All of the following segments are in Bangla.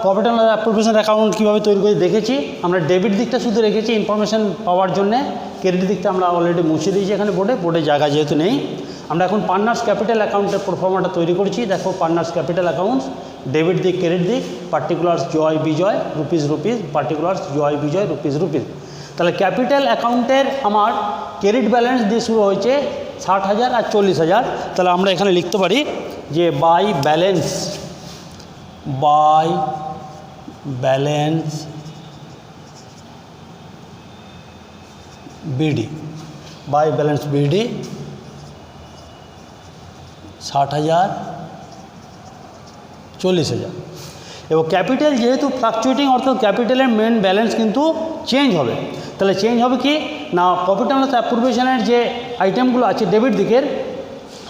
Profit and loss appropriation account কীভাবে তৈরি করে দেখেছি। আমরা ডেবিট দিকটা শুধু রেখেছি ইনফরমেশন পাওয়ার জন্যে, ক্রেডিট দিকটা আমরা অলরেডি মুছে দিয়েছি এখানে বোর্ডে জায়গা যেহেতু নেই। আমরা এখন পার্টনার্স ক্যাপিটাল অ্যাকাউন্টের প্রোফর্মাটা তৈরি করেছি। দেখো পার্টনার্স ক্যাপিটাল অ্যাকাউন্টস, ডেবিট দিক ক্রেডিট দিক, পার্টিকুলার্স জয় বিজয় রুপিস, পার্টিকুলার্স জয় বিজয় রুপিস। তাহলে ক্যাপিটাল অ্যাকাউন্টের আমার ক্রেডিট ব্যালেন্স দিয়ে শুরু হয়েছে 60,000 আর 40,000। তাহলে আমরা এখানে লিখতে পারি যে by balance B D, by balance B D 60,000 40,000। এবং ক্যাপিটাল যেহেতু ফ্লাকচুয়েটিং, অর্থাৎ ক্যাপিটালের মেন ব্যালেন্স কিন্তু চেঞ্জ হবে। তাহলে চেঞ্জ হবে কি না, প্রফিট অ্যান্ড লস অ্যাপ্রোপ্রিয়েশনের যে আইটেমগুলো আছে ডেবিট দিকের,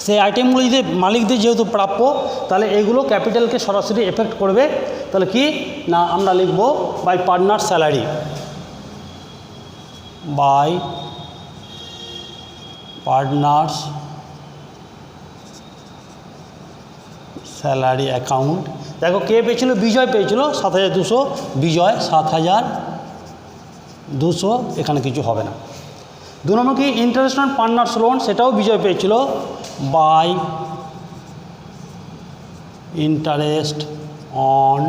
সেই আইটেমগুলো যদি মালিকদের যেহেতু প্রাপ্য, তাহলে এইগুলো ক্যাপিটালকে সরাসরি এফেক্ট করবে। তাহলে কি না, আমরা লিখব by partner salary, by partners salary account. দেখো কে পেয়েছিল, বিজয় পেয়েছিল 7,200, বিজয় 7,200, এখানে কিছু হবে না। 2 নম্বর কি ইন্টারেস্ট অন পার্টনার্স লোন, সেটাও বিজয় পেয়েছিল by interest on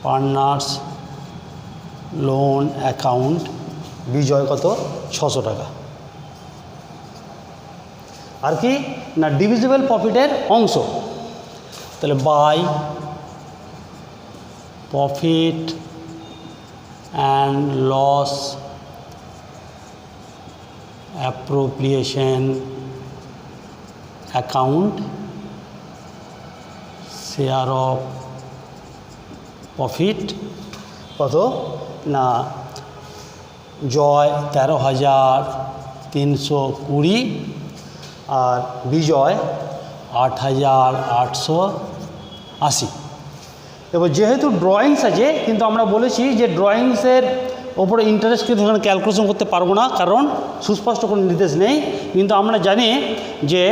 partners loan account, Bijay কত 600 টাকা। আর কি না ডিভিজিবল প্রফিটের অংশ, তাহলে by profit and loss appropriation account, share of profit কত না জয় 13,320 আর বিজয় 8,880। এবার যেহেতু ড্রয়িংস আছে, কিন্তু আমরা বলেছি যে ড্রয়িংসের ওপরে ইন্টারেস্ট কিন্তু এখানে ক্যালকুলেশন করতে পারবো না, কারণ সুস্পষ্ট কোনো নির্দেশ নেই। কিন্তু আমরা জানি যে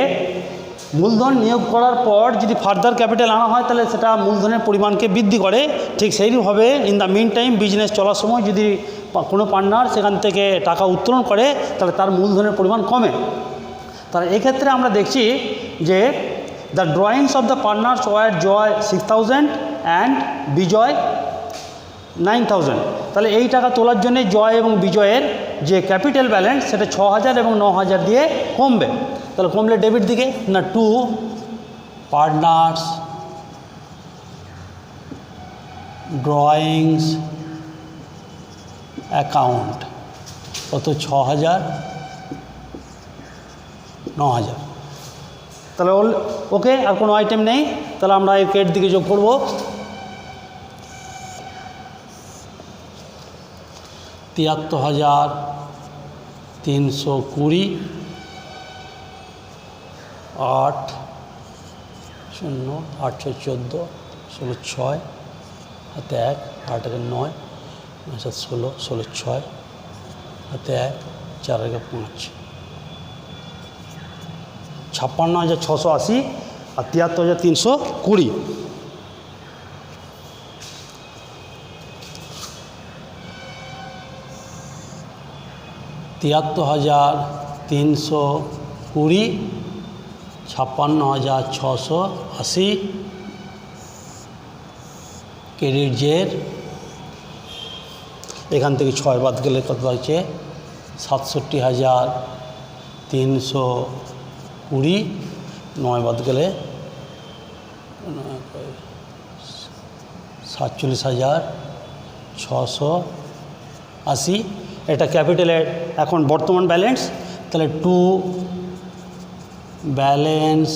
মূলধন নিয়োগ করার পর যদি ফার্দার ক্যাপিটাল আনা হয়, তাহলে সেটা মূলধনের পরিমাণকে বৃদ্ধি করে। ঠিক সেইভাবে in the meantime business চলার সময় যদি কোনো পার্টনার সেখান থেকে টাকা উত্তোলন করে, তাহলে তার মূলধনের পরিমাণ কমে। তাহলে এক্ষেত্রে আমরা দেখছি যে the drawings of the partners were Joy 6,000 and Bijay 9,000। তাহলে এই টাকা তোলার জন্য জয় এবং বিজয়ের যে ক্যাপিটাল ব্যালেন্স সেটা 6,000 এবং 9,000 দিয়ে কমবে। তাহলে কমলে ডেবিট দিকে না টু পার্টনার্স ড্রয়িংস অ্যাকাউন্ট কত 6,000 9,000। তাহলে ওকে, আর কোনো আইটেম নেই। তাহলে আমরা এই ক্রেডিট দিকে যোগ করব 73,320 8 0 814 16 6 হাতে 1 8 9 16 16 6 হাতে 1 4 5 56,680 আর 73,320। (73,320) 56,680 ক্রেডিট জের, এখান থেকে 6 বাদ গেলে কত হয়েছে 67,320, 9 বাদ গেলে 47,680। এটা ক্যাপিটালের এখন বর্তমান ব্যালেন্স। তাহলে to balance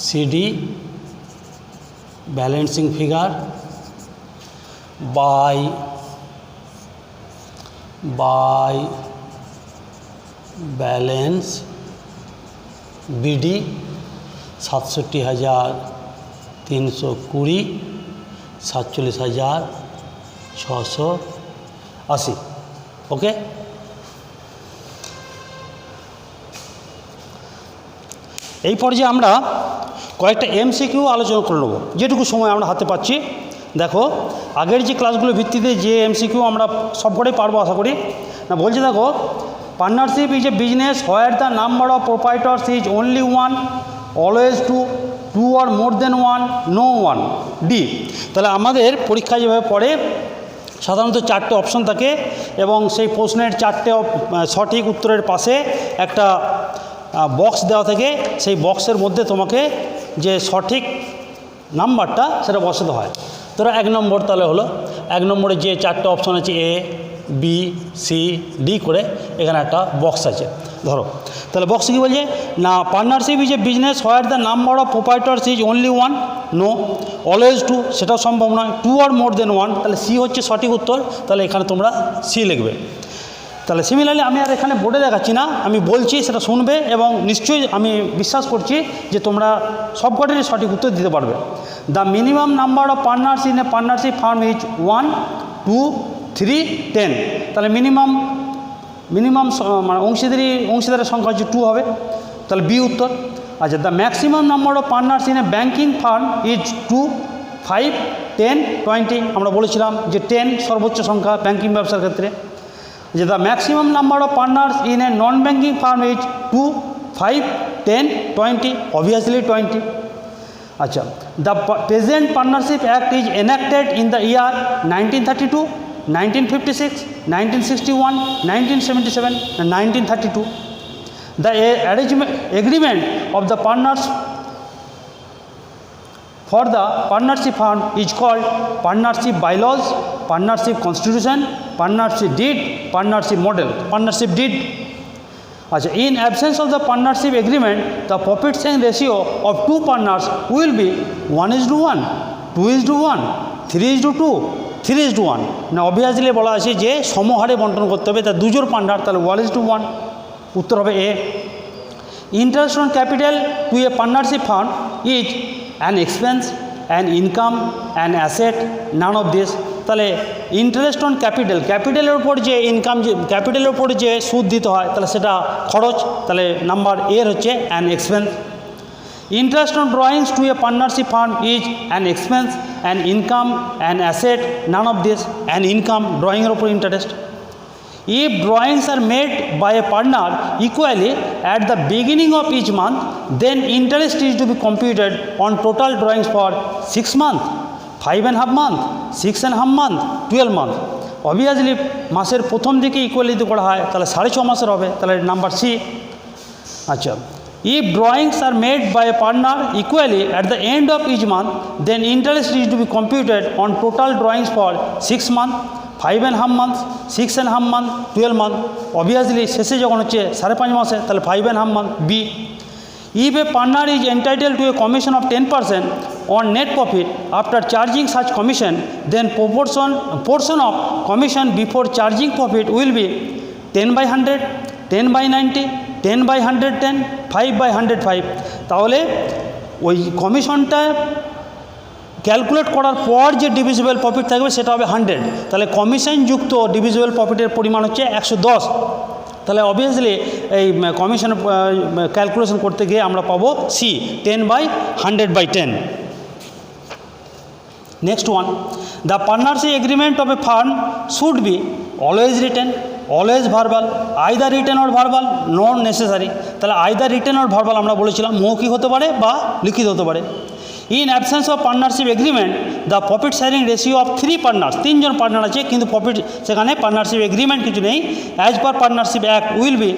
C D balancing figure by balance B D 67,320, 47,680। Okay, এই পর্যায়ে আমরা কয়েকটা এমসিকিউ আলোচনা করে নেব যেটুকু সময় আমরা হাতে পাচ্ছি। দেখো আগের যে ক্লাসগুলোর ভিত্তিতে যে এমসিকিউ আমরা সবকটাই পারবো আশা করি। না বলছে দেখো, partnership is a business where the number of proprietors is only one, always two, two or more than one, no one. D. তাহলে আমাদের পরীক্ষায় যেভাবে পড়ে সাধারণত 4টে অপশন থাকে এবং সেই প্রশ্নের 4টে সঠিক উত্তরের পাশে একটা বক্স দেওয়া থাকে, সেই বক্সের মধ্যে তোমাকে যে সঠিক নাম্বারটা সেটা বসাতে হয়। ধরো 1 নম্বর তাহলে হলো 1 নম্বরে যে 4টে অপশন আছে এ, বি, সি, ডি করে এখানে একটা বক্স আছে। ধরো তাহলে বক্স কী বলছে না, partnership is a business where the number of proprietors is only one, no, always two, সেটাও সম্ভব নয়, two or more than one, তাহলে সি হচ্ছে সঠিক উত্তর। তাহলে এখানে তোমরা সি লিখবে। তাহলে সিমিলারলি আমি আর এখানে বোর্ডে দেখাচ্ছি না, আমি বলছি সেটা শুনবে এবং নিশ্চয়ই আমি বিশ্বাস করছি যে তোমরা সবকটারই সঠিক উত্তর দিতে পারবে। The minimum number of partners in A partnership firm is 1, 2, 3, 10। তাহলে মিনিমাম মানে অংশীদারের সংখ্যা হচ্ছে 2 হবে, তাহলে বি উত্তর। আচ্ছা, the maximum number of partners in A banking firm is 2, 5, 10, 20। আমরা বলেছিলাম যে 10 সর্বোচ্চ সংখ্যা ব্যাঙ্কিং ব্যবসার ক্ষেত্রে। যে the maximum number of partners in a non banking firm is 2, 5, 10, 20, obviously 20। আচ্ছা, the present partnership act is enacted in the year 1932, 1956, 1961, 1977, and 1932. The agreement of the partners for the partnership firm is called partnership bylaws, partnership constitution, partnership deed, partnership model, partnership deed. Achha, in absence of the partnership agreement, the profit sharing ratio of 2 partners will be 1:1, 2:1, 3:2, 3:1. না অবভিয়াসলি বলা আছে যে সমহারে বন্টন করতে হবে, তা দুজন পার্টনার, তাহলে 1:1 উত্তর হবে A. Interest on capital to a partnership fund is an expense, an income, an asset, none of this. তাহলে ইন্টারেস্ট অন ক্যাপিটালের উপর যে ইনকাম, যে ক্যাপিটালের উপর যে সুদ দিতে হয় তাহলে সেটা খরচ, তাহলে নাম্বার এর হচ্ছে an expense. Interest on drawings to a partnership fund is an expense, an income, an asset, none of this. An income, ড্রয়িংয়ের উপর interest. If drawings are made by a partner equally at the beginning of each month, then interest is to be computed on total drawings for 6 months, 5.5 months, 6.5 months, 12 months. Obviously মাসের প্রথম দিকে ইকুয়ালি যদি করা হয় তাহলে 6.5 মাসের হবে, তাহলে নাম্বার সি। আচ্ছা, if drawings are made by a partner equally at the end of each month, then interest is to be computed on total drawings for 6 months, 5.5 months, 6.5 months, 12 months. Obviously শেষে যখন হচ্ছে 5.5 মাসে তাহলে 5.5 months, B. If a partner is entitled to a commission of 10% on net profit after charging such commission, then portion of commission before charging profit will be 10/100, 10/90, 10/110, 5/105. তাহলে ওই কমিশনটা ক্যালকুলেট করার পর যে ডিভিজিবল প্রফিট থাকবে সেটা হবে 100। তাহলে কমিশনযুক্ত ডিভিজিবল প্রফিটের পরিমাণ হচ্ছে 110। তাহলে অবভিয়াসলি এই কমিশন ক্যালকুলেশন করতে গিয়ে আমরা পাবো C, 10/100/10। Next one, the partnership agreement of a firm should be always written, always verbal, either written or verbal, not necessary. তাহলে আইদার রিটেন অর ভার্বাল আমরা বলেছিলাম মৌখিক হতে পারে বা লিখিত হতে পারে। In absence of partnership agreement, the profit sharing ratio of 3 partners, 3 জন পার্টনার আছে কিন্তু প্রফিট সেখানে পার্টনারশিপ এগ্রিমেন্ট কিছু নেই, as per partnership act will be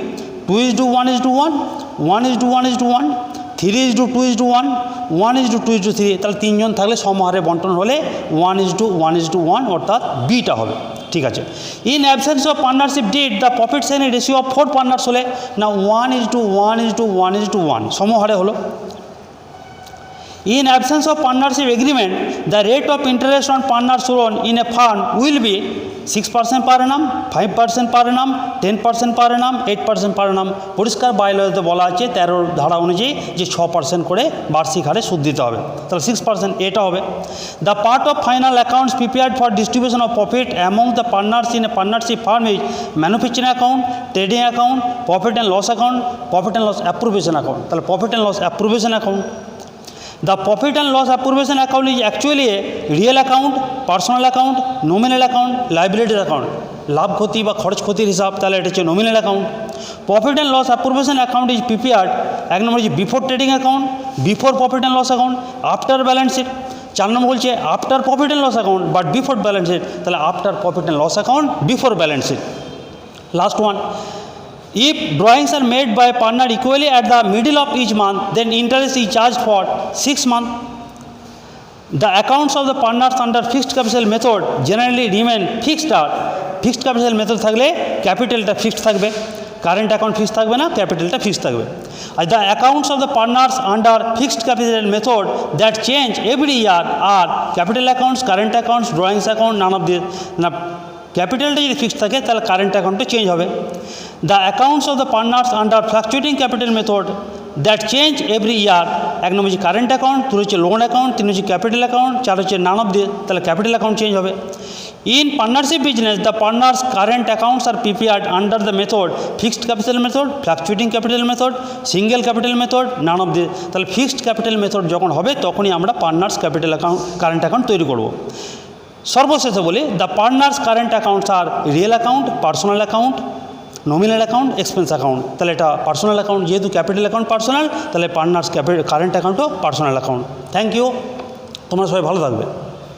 2:1:1, 1:1:1, 3:2:1, 1:2:3। তাহলে 3 জন থাকলে সমহারে বন্টন হলে 1:1:1 অর্থাৎ বিটা হবে। ঠিক আছে। In absence of partnership did, the profit sharing ratio of 4 partners হলে না 1:1:1:1 সমহারে হলো। In absence of partnership agreement, the rate of interest on partners loan in a fund will be 6% per annum, 5% per annum, 10% per annum, 8% per annum। পরিষ্কার বাইলতে বলা আছে 13 ধারা অনুযায়ী যে 6% করে বার্ষিক হারে সুদ দিতে হবে, তাহলে 6% এটা হবে। The part of final accounts prepared for distribution of profit among the partners in a partnership firm is manufacturing account, trading account, profit and loss account, profit and loss appropriation account। তাহলে profit and loss appropriation account। The profit and loss appropriation account is actually a real account, personal account, nominal account, liabilities account. লাভ ক্ষতি বা খরচ ক্ষতির হিসাব, তাহলে এটা হচ্ছে nominal account. Profit and loss appropriation account is PPR. এক নম্বর হচ্ছে before trading account, before profit and loss account, after balance sheet. 4 number বলছে after profit and loss account but before balance sheet, তাহলে after profit and loss account before balance sheet. Last one, if drawings are made by partner equally at the middle of each month, then interest is charged for 6 months. The accounts of the partners under fixed capital method generally remain fixed. R fixed capital method থাকলে ক্যাপিটালটা ফিক্সড থাকবে, কারেন্ট অ্যাকাউন্ট ফিক্সড থাকবে না, ক্যাপিটালটা ফিক্সড থাকবে। আর the accounts of the partners under fixed capital method that change every year are capital accounts, current accounts, drawings account, none of this. না, ক্যাপিটালটা যদি ফিক্সড থাকে তাহলে কারেন্ট অ্যাকাউন্টটা চেঞ্জ হবে। The accounts of the partners under fluctuating capital method that change every ইয়ার, এক নম্বর হচ্ছে কারেন্ট অ্যাকাউন্ট, 2 হচ্ছে লোন অ্যাকাউন্ট, 3 হচ্ছে ক্যাপিটাল অ্যাকাউন্ট, 4 হচ্ছে নান অফ দিস, তাহলে ক্যাপিটাল অ্যাকাউন্ট চেঞ্জ হবে। In partnership business the partners current accounts are P P R under the method fixed capital method, fluctuating capital method, single capital method, none of this. তাহলে ফিক্সড ক্যাপিটাল মেথড যখন হবে তখনই আমরা partners capital account, current account তৈরি করব। সর্বশেষে বলি the partners current accounts are real account, personal account, nominal account, expense account. তাহলে এটা পার্সোনাল অ্যাকাউন্ট, যেহেতু ক্যাপিটাল অ্যাকাউন্ট পার্সোনাল, তাহলে পার্টনার্স কারেন্ট অ্যাকাউন্টও পার্সোনাল অ্যাকাউন্ট। থ্যাংক ইউ, তোমরা সবাই ভালো থাকবে।